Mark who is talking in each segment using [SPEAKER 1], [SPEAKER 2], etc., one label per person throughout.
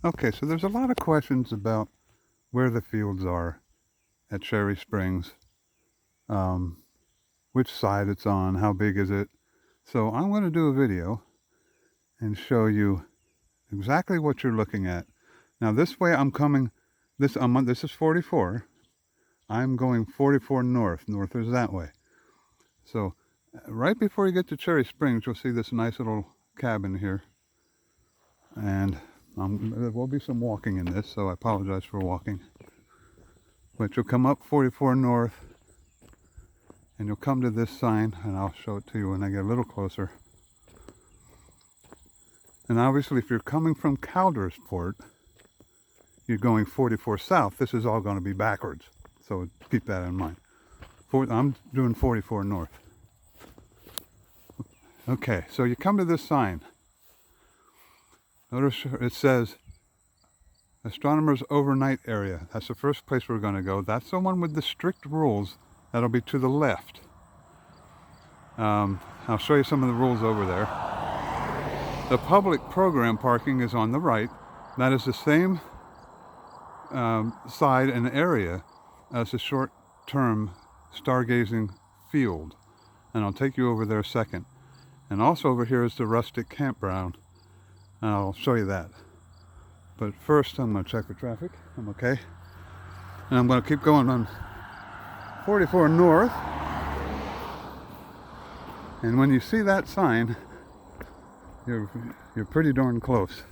[SPEAKER 1] Okay, so there's a lot of questions about where the fields are at Cherry Springs, um, which side it's on, how big is it. So I'm going to do a video and show you exactly what you're looking at. Now this way I'm coming, this is 44. I'm going 44 north. North is that way. So right before you get to Cherry Springs, you'll see this nice little cabin here. And there will be some walking in this, so I apologize for walking. But you'll come up 44 north, and you'll come to this sign, and I'll show it to you when I get a little closer. And obviously, if you're coming from Caldersport, you're going 44 south. This is all going to be backwards, so keep that in mind. I'm doing 44 north. Okay, so you come to this sign. Notice it says Astronomers Overnight Area. That's the first place we're going to go. That's the one with the strict rules. That'll be to the left. I'll show you some of the rules over there. The public program parking is on the right. That is the same side and area as the short-term stargazing field. And I'll take you over there a second. And also over here is the Rustic Campground. And I'll show you that. But first I'm going to check the traffic. I'm okay. And I'm going to keep going on 44 north. And when you see that sign, you're pretty darn close.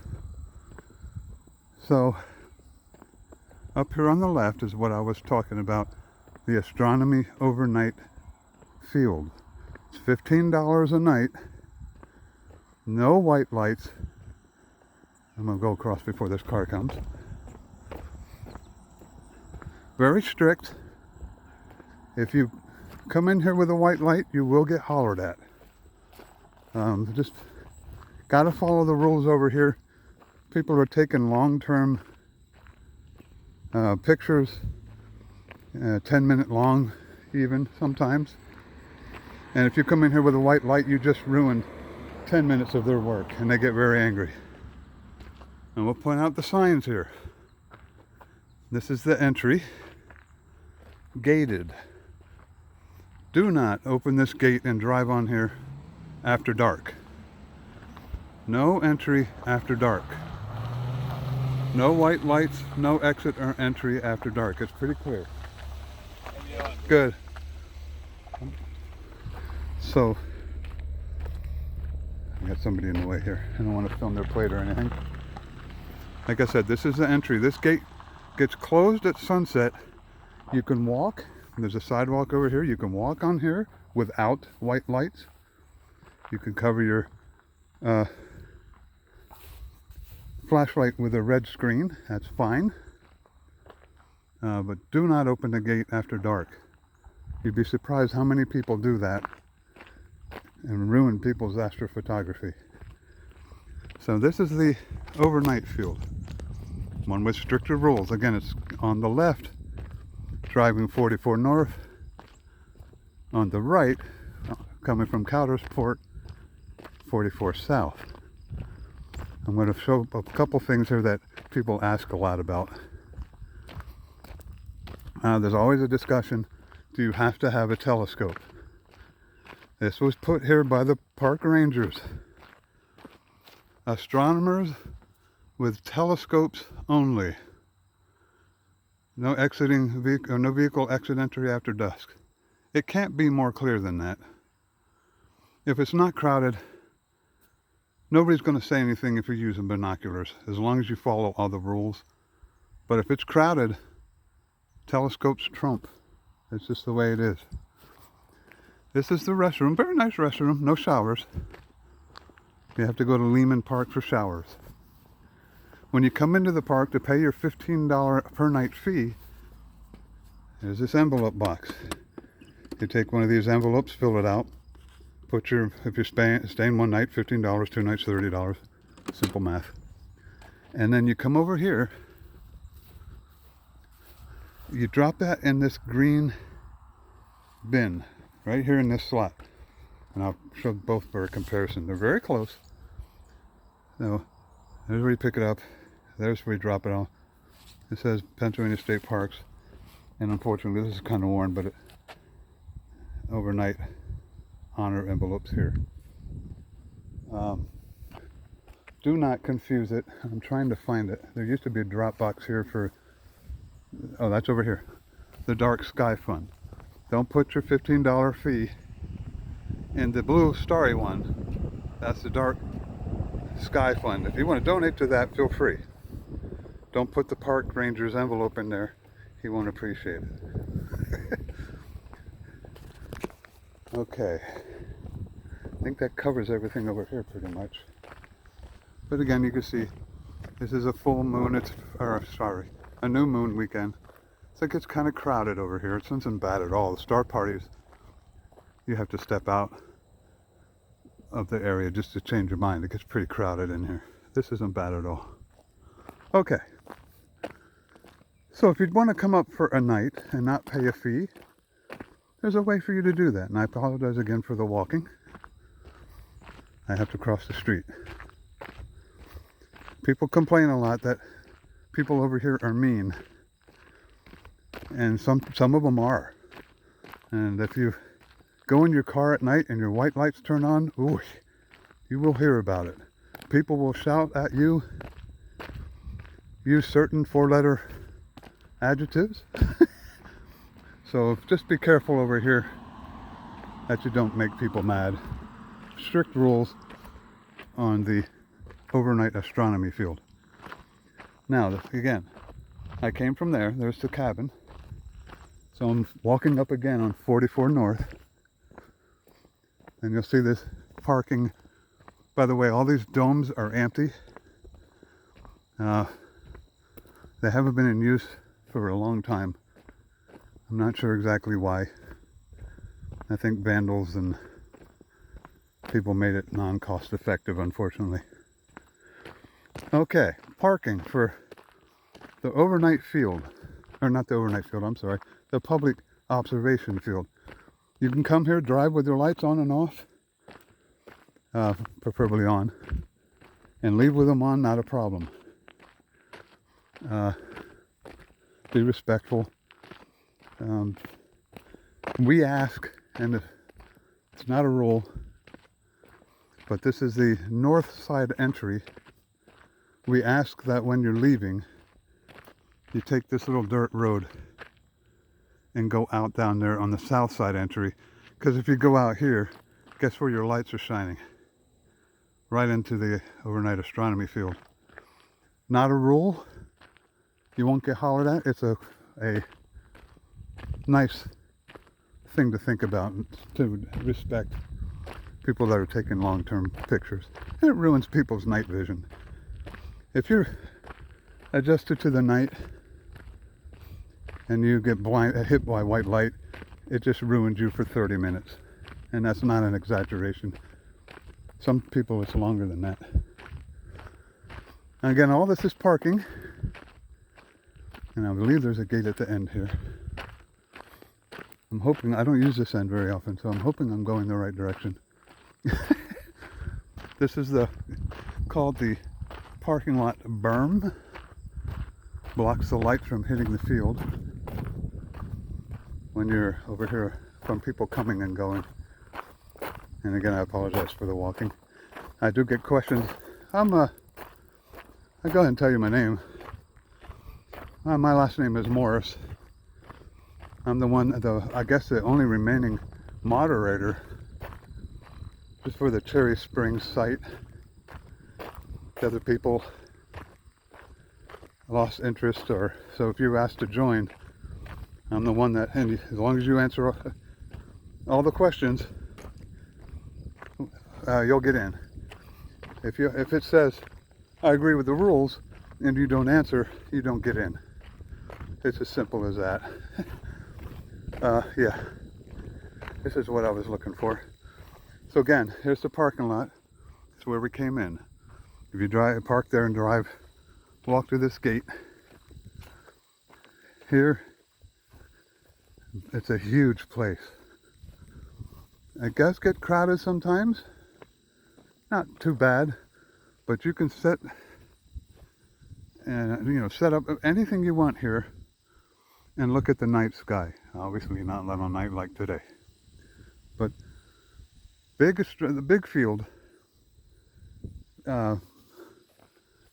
[SPEAKER 1] So up here on the left is what I was talking about, the Astronomy Overnight Field. It's $15 a night, no white lights. I'm going to go across before this car comes. Very strict. If you come in here with a white light, you will get hollered at. Just got to follow the rules over here. People are taking long-term pictures, 10-minute long even sometimes. And if you come in here with a white light, you just ruined 10 minutes of their work, and they get very angry. And we'll point out the signs here. This is the entry. Gated. Do not open this gate and drive on here after dark. No entry after dark. No white lights, no exit or entry after dark. It's pretty clear. Good. So, I got somebody in the way here. I don't want to film their plate or anything. Like I said, this is the entry. This gate gets closed at sunset. You can walk. There's a sidewalk over here. You can walk on here without white lights. You can cover your flashlight with a red screen. That's fine. But do not open the gate after dark. You'd be surprised how many people do that and ruin people's astrophotography. So this is the overnight field, one with stricter rules. Again, it's on the left, driving 44 north. On the right, coming from Caldersport, 44 south. I'm going to show a couple things here that people ask a lot about. There's always a discussion, do you have to have a telescope? This was put here by the park rangers. Astronomers with telescopes only. No exiting vehicle, no vehicle exit entry after dusk. It can't be more clear than that. If it's not crowded, nobody's going to say anything if you're using binoculars, as long as you follow all the rules. But if it's crowded, telescopes trump. It's just the way it is. This is the restroom. Very nice restroom. No showers. You have to go to Lehman Park for showers. When you come into the park to pay your $15 per night fee, there's this envelope box. You take one of these envelopes, fill it out, put your, if you're staying one night, $15, 2 nights, $30. Simple math. And then you come over here, you drop that in this green bin, right here in this slot. And I'll show both for a comparison. They're very close. So, there's where you pick it up. there's where you drop it off. It says Pennsylvania State Parks, and unfortunately this is kind of worn, but overnight honor envelopes here. Do not confuse it. I'm trying to find it. There used to be a drop box here for, oh, that's over here, the Dark Sky Fund. Don't put your $15 fee in the blue starry one. That's the Dark Sky Fund. If you want to donate to that, feel free. Don't put the park ranger's envelope in there. He won't appreciate it. Okay. I think that covers everything over here pretty much. But again, you can see this is a full moon. A new moon weekend. It's like it's kind of crowded over here. It isn't bad at all. The star parties, you have to step out of the area just to change your mind. It gets pretty crowded in here. This isn't bad at all. Okay. So if you'd want to come up for a night and not pay a fee, there's a way for you to do that. And I apologize again for the walking. I have to cross the street. People complain a lot that people over here are mean. And some of them are. And if you go in your car at night and your white lights turn on, ooh, you will hear about it. People will shout at you, use certain four-letter adjectives. So just be careful over here that you don't make people mad. Strict rules on the overnight astronomy field. Now, again, I came from there. There's the cabin. So I'm walking up again on 44 North. And you'll see this parking. By the way, all these domes are empty. They haven't been in use for a long time. I'm not sure exactly why. I think vandals and people made it non-cost effective, unfortunately. Okay, parking for the overnight field. Or not the overnight field, I'm sorry. The public observation field. You can come here, drive with your lights on and off. Preferably on. And leave with them on, not a problem. Be respectful. We ask, and it's not a rule, but this is the north side entry. We ask that when you're leaving, you take this little dirt road and go out down there on the south side entry. Because if you go out here, guess where your lights are shining? Right into the overnight astronomy field. Not a rule. You won't get hollered at. It's a nice thing to think about, to respect people that are taking long-term pictures. It ruins people's night vision. If you're adjusted to the night and you get hit by white light, it just ruins you for 30 minutes. And that's not an exaggeration. Some people, it's longer than that. And again, all this is parking. And I believe there's a gate at the end here. I'm hoping, I don't use this end very often, so I'm hoping I'm going the right direction. This is called the parking lot berm. Blocks the light from hitting the field when you're over here from people coming and going. And again, I apologize for the walking. I do get questions. I'll go ahead and tell you my name. My last name is Morris. I'm the one, I guess the only remaining moderator just for the Cherry Springs site. The other people lost interest, so if you're asked to join, I'm the one that, and as long as you answer all the questions, you'll get in. If it says, I agree with the rules, and you don't answer, you don't get in. It's as simple as that. Yeah, this is what I was looking for. So again, here's the parking lot. It's where we came in. If you park there and walk through this gate. Here, it's a huge place. It does get crowded sometimes. Not too bad, but you can sit and set up anything you want here and look at the night sky. Obviously not on a night like today, but the big field.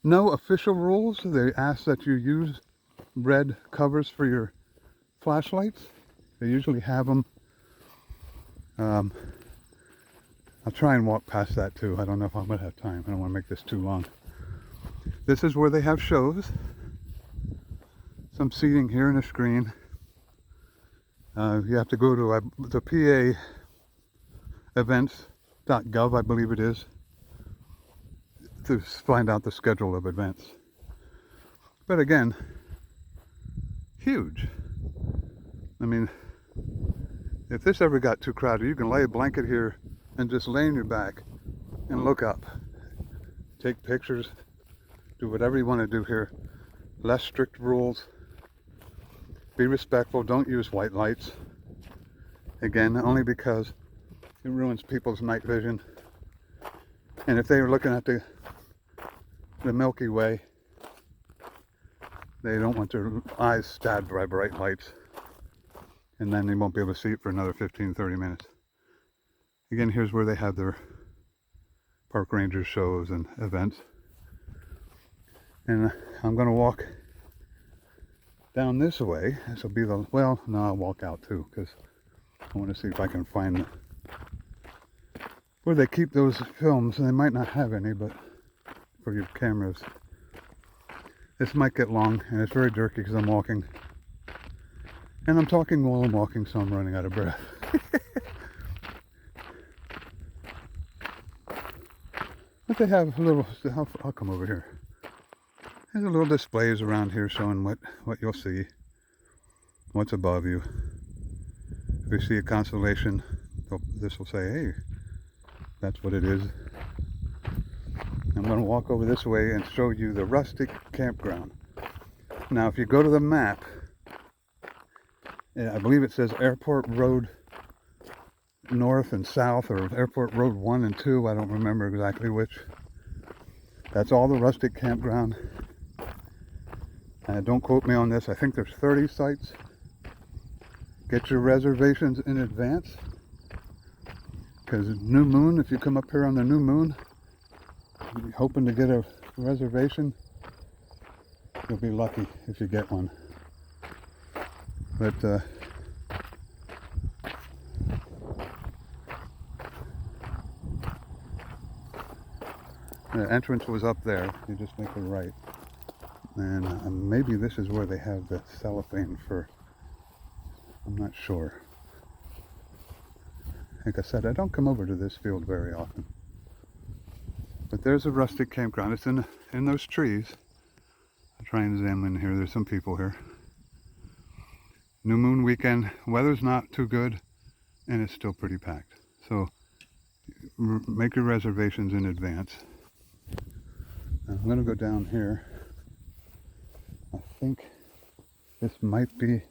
[SPEAKER 1] No official rules. They ask that you use red covers for your flashlights. They usually have them. I'll try and walk past that too. I don't know if I'm going to have time. I don't want to make this too long. This is where they have shows. Some seating here and a screen. You have to go to the PA events.gov, I believe it is, to find out the schedule of events. But again, huge. I mean, if this ever got too crowded, you can lay a blanket here and just lay on your back and look up. Take pictures, do whatever you want to do here. Less strict rules. Be respectful, don't use white lights. Again, only because it ruins people's night vision. And if they are looking at the Milky Way, they don't want their eyes stabbed by bright lights. And then they won't be able to see it for another 15-30 minutes. Again, here's where they have their park ranger shows and events. And I'm going to walk down this way. This will be well, no, I'll walk out too, because I want to see if I can find where they keep those films. And they might not have any, but for your cameras. This might get long, and it's very jerky because I'm walking. And I'm talking while I'm walking, so I'm running out of breath. But they have a little, I'll come over here. There's a little displays around here showing what you'll see, what's above you. If you see a constellation, this will say, hey, that's what it is. I'm going to walk over this way and show you the Rustic Campground. Now, if you go to the map, I believe it says Airport Road North and South, or Airport Road 1 and 2, I don't remember exactly which. That's all the Rustic Campground. Don't quote me on this, I think there's 30 sites. Get your reservations in advance, because new moon, if you come up here on the new moon, hoping to get a reservation, you'll be lucky if you get one. But the entrance was up there. You just make a right, and maybe this is where they have the cellophane for, I'm not sure. Like I said, I don't come over to this field very often. But there's a Rustic Campground. It's in those trees. I'll try and zoom in here. There's some people here. New moon weekend. Weather's not too good, and it's still pretty packed. So make your reservations in advance. I'm going to go down here. I think this might be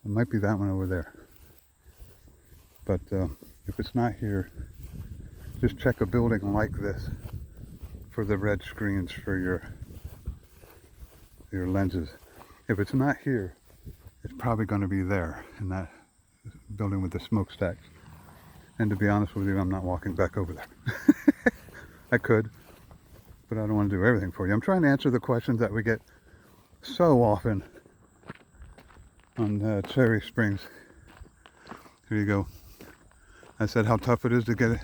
[SPEAKER 1] that one over there. But if it's not here, just check a building like this for the red screens for your lenses. If it's not here, it's probably going to be there in that building with the smokestacks. And to be honest with you, I'm not walking back over there. I could, but I don't want to do everything for you. I'm trying to answer the questions that we get so often on Cherry Springs. Here you go. I said how tough it is to get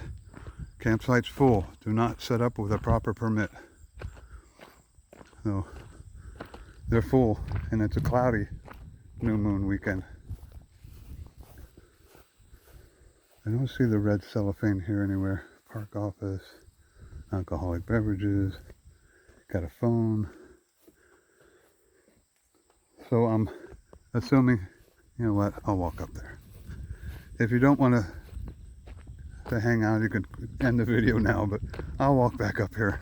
[SPEAKER 1] campsites full. Do not set up with a proper permit. So they're full, and it's a cloudy new moon weekend. I don't see the red cellophane here anywhere. Park office, alcoholic beverages, got a phone. So I'm assuming, you know what, I'll walk up there. If you don't want to hang out, you can end the video now, but I'll walk back up here.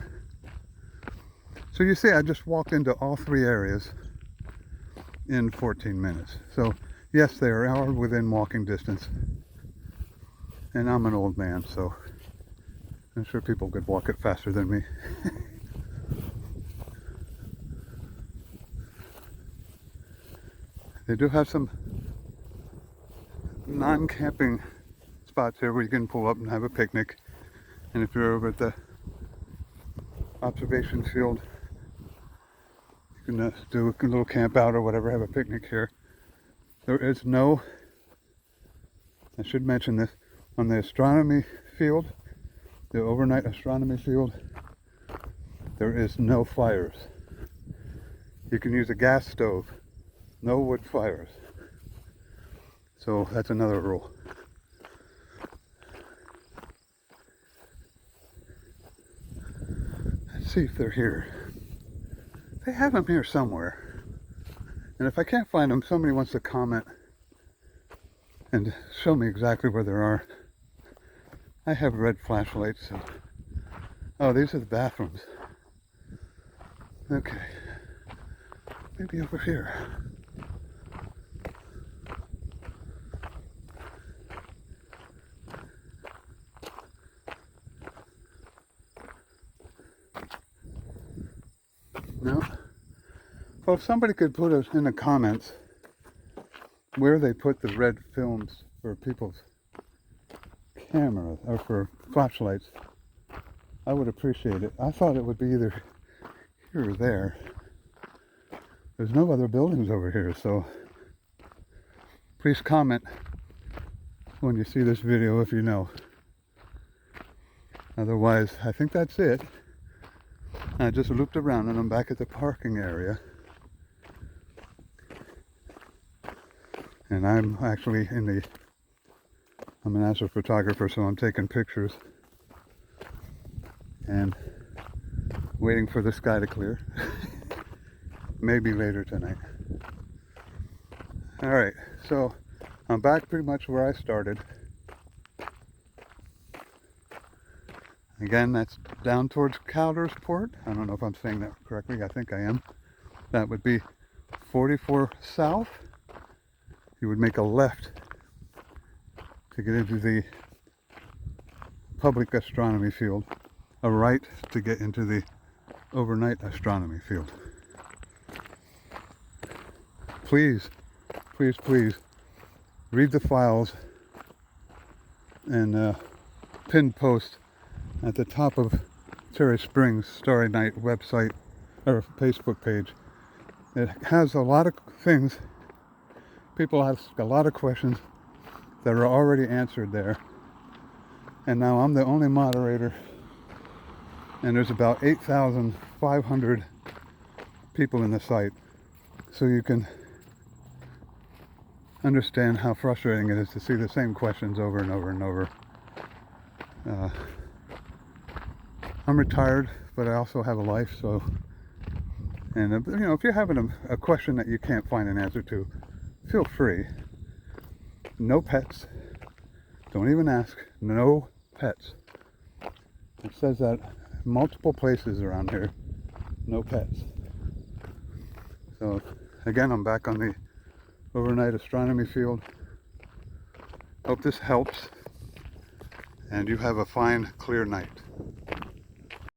[SPEAKER 1] So you see, I just walked into all three areas in 14 minutes. So yes, they are within walking distance. And I'm an old man, so I'm sure people could walk it faster than me. They do have some non-camping spots here where you can pull up and have a picnic. And if you're over at the observation field, you can do a little camp out or whatever, have a picnic here. There is no, I should mention this, on the astronomy field, the overnight astronomy field, there is no fires. You can use a gas stove, no wood fires. So that's another rule. Let's see if they're here. They have them here somewhere. And if I can't find them, somebody wants to comment and show me exactly where they are. I have red flashlights. So. Oh, these are the bathrooms. Okay. Maybe over here. No? Well, if somebody could put it in the comments where they put the red films for people's cameras or for flashlights, I would appreciate it. I thought it would be either here or there. There's no other buildings over here, so please comment when you see this video if you know. Otherwise, I think that's it. I just looped around and I'm back at the parking area. And I'm actually I'm an astrophotographer, so I'm taking pictures and waiting for the sky to clear. Maybe later tonight. Alright, so I'm back pretty much where I started. Again, that's down towards Caldersport. I don't know if I'm saying that correctly. I think I am. That would be 44 south. You would make a left to get into the public astronomy field, a right to get into the overnight astronomy field. Please, please, please read the files and pinned post at the top of Terry Springs Starry Night website or Facebook page. It has a lot of things. People ask a lot of questions that are already answered there. And now I'm the only moderator. And there's about 8,500 people in the site. So you can understand how frustrating it is to see the same questions over and over and over. I'm retired, but I also have a life, so, and you know, if you're having a question that you can't find an answer to, feel free. No pets. Don't even ask. No pets. It says that multiple places around here. No pets. So, again, I'm back on the overnight astronomy field. Hope this helps, and you have a fine, clear night.